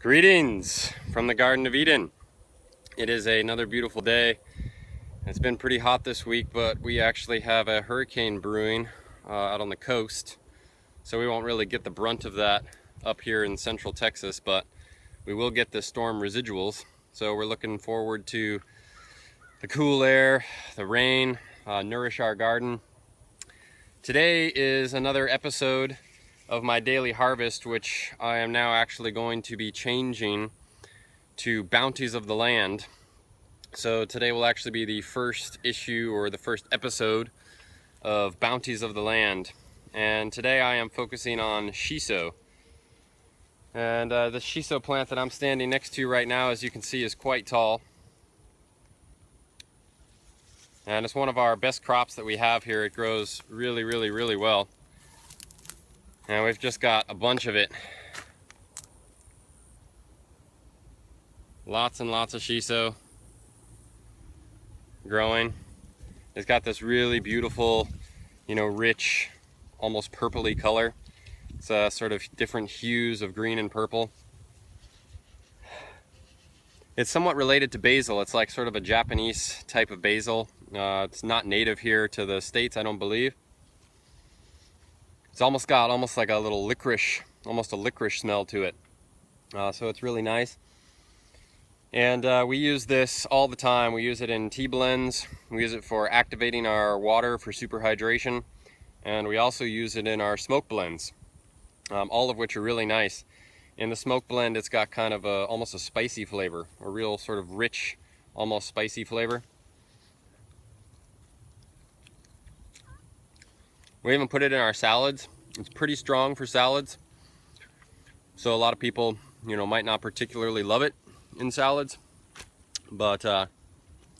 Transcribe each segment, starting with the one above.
Greetings from the Garden of Eden. It is another beautiful day. It's been pretty hot this week, but we actually have a hurricane brewing out on the coast, so we won't really get the brunt of that up here in central Texas, but we will get the storm residuals. So we're looking forward to the cool air, the rain, nourish our garden. Today is another episode of my daily harvest, which I am now actually going to be changing to Bounties of the Land. So today will actually be the first issue or the first episode of Bounties of the Land. And today I am focusing on Shiso. And the Shiso plant that I'm standing next to right now, as you can see, is quite tall. And it's one of our best crops that we have here. It grows really well. And we've just got a bunch of it. Lots and lots of Shiso growing. It's got this really beautiful, rich, almost purpley color. It's sort of different hues of green and purple. It's somewhat related to basil. It's like sort of a Japanese type of basil. It's not native here to the States, I don't believe. It's almost got like a little licorice, almost a licorice smell to it. So it's really nice. And we use this all the time. We use it in tea blends. We use it for activating our water for super hydration. And we also use it in our smoke blends, all of which are really nice. In the smoke blend, it's got kind of almost a spicy flavor, a real sort of rich, almost spicy flavor. We even put it in our salads. It's pretty strong for salads. So a lot of people, might not particularly love it in salads, but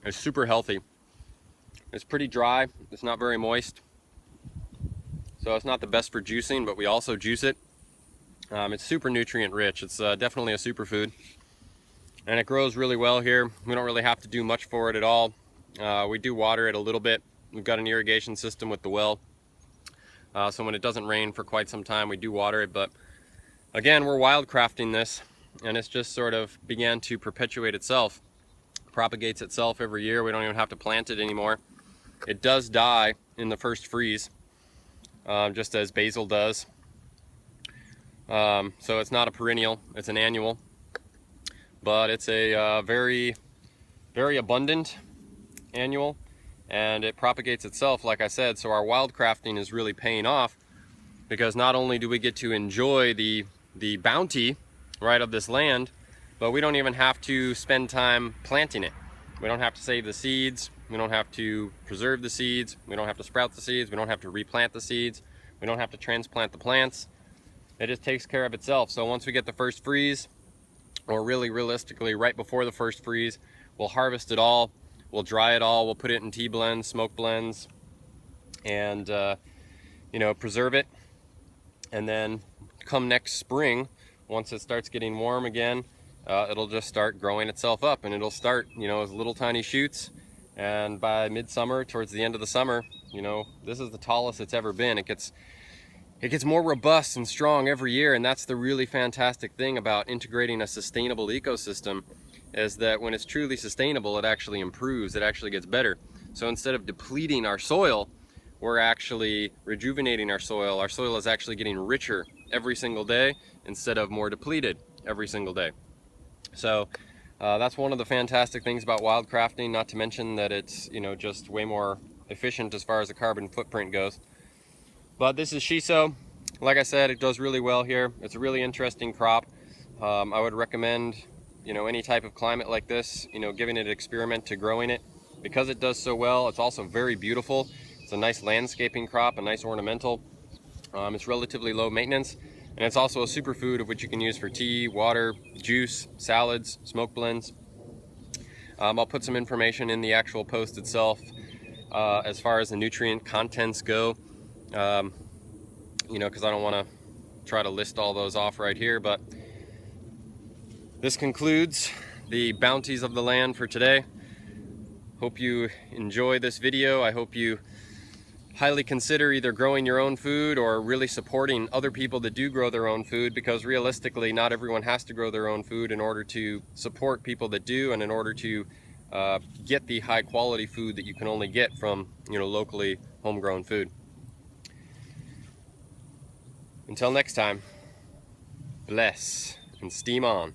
it's super healthy. It's pretty dry. It's not very moist. So it's not the best for juicing, but we also juice it. It's super nutrient rich. It's definitely a superfood. And it grows really well here. We don't really have to do much for it at all. We do water it a little bit. We've got an irrigation system with the well. So when it doesn't rain for quite some time, we do water it. But again, we're wildcrafting this, and it's just sort of began to perpetuate itself. Propagates itself every year. We don't even have to plant it anymore. It does die in the first freeze, just as basil does. So it's not a perennial, it's an annual. But it's a very abundant annual. And it propagates itself, like I said, so our wildcrafting is really paying off, because not only do we get to enjoy the bounty, right, of this land, but we don't even have to spend time planting it. We don't have to save the seeds, we don't have to preserve the seeds, we don't have to sprout the seeds, we don't have to replant the seeds, we don't have to transplant the plants. It just takes care of itself. So once we get the first freeze, or really realistically right before the first freeze, we'll harvest it all. We'll dry it all, we'll put it in tea blends, smoke blends, and preserve it. And then come next spring, once it starts getting warm again, it'll just start growing itself up, and it'll start, as little tiny shoots. And by midsummer, towards the end of the summer, this is the tallest it's ever been. It gets more robust and strong every year, and that's the really fantastic thing about integrating a sustainable ecosystem, is that when it's truly sustainable, it actually improves, it actually gets better. So instead of depleting our soil, we're actually rejuvenating our soil. Our soil is actually getting richer every single day instead of more depleted every single day. So that's one of the fantastic things about wildcrafting, not to mention that it's, just way more efficient as far as the carbon footprint goes. But this is Shiso. Like I said, it does really well here. It's a really interesting crop. I would recommend, any type of climate like this, giving it an experiment to growing it. Because it does so well, it's also very beautiful. It's a nice landscaping crop, a nice ornamental. It's relatively low maintenance, and it's also a superfood of which you can use for tea, water, juice, salads, smoke blends. I'll put some information in the actual post itself as far as the nutrient contents go. Because I don't want to try to list all those off right here, but this concludes the Bounties of the Land for today. Hope you enjoy this video. I hope you highly consider either growing your own food or really supporting other people that do grow their own food, because realistically not everyone has to grow their own food in order to support people that do, and in order to get the high quality food that you can only get from, you know, locally homegrown food. Until next time, bless and steam on.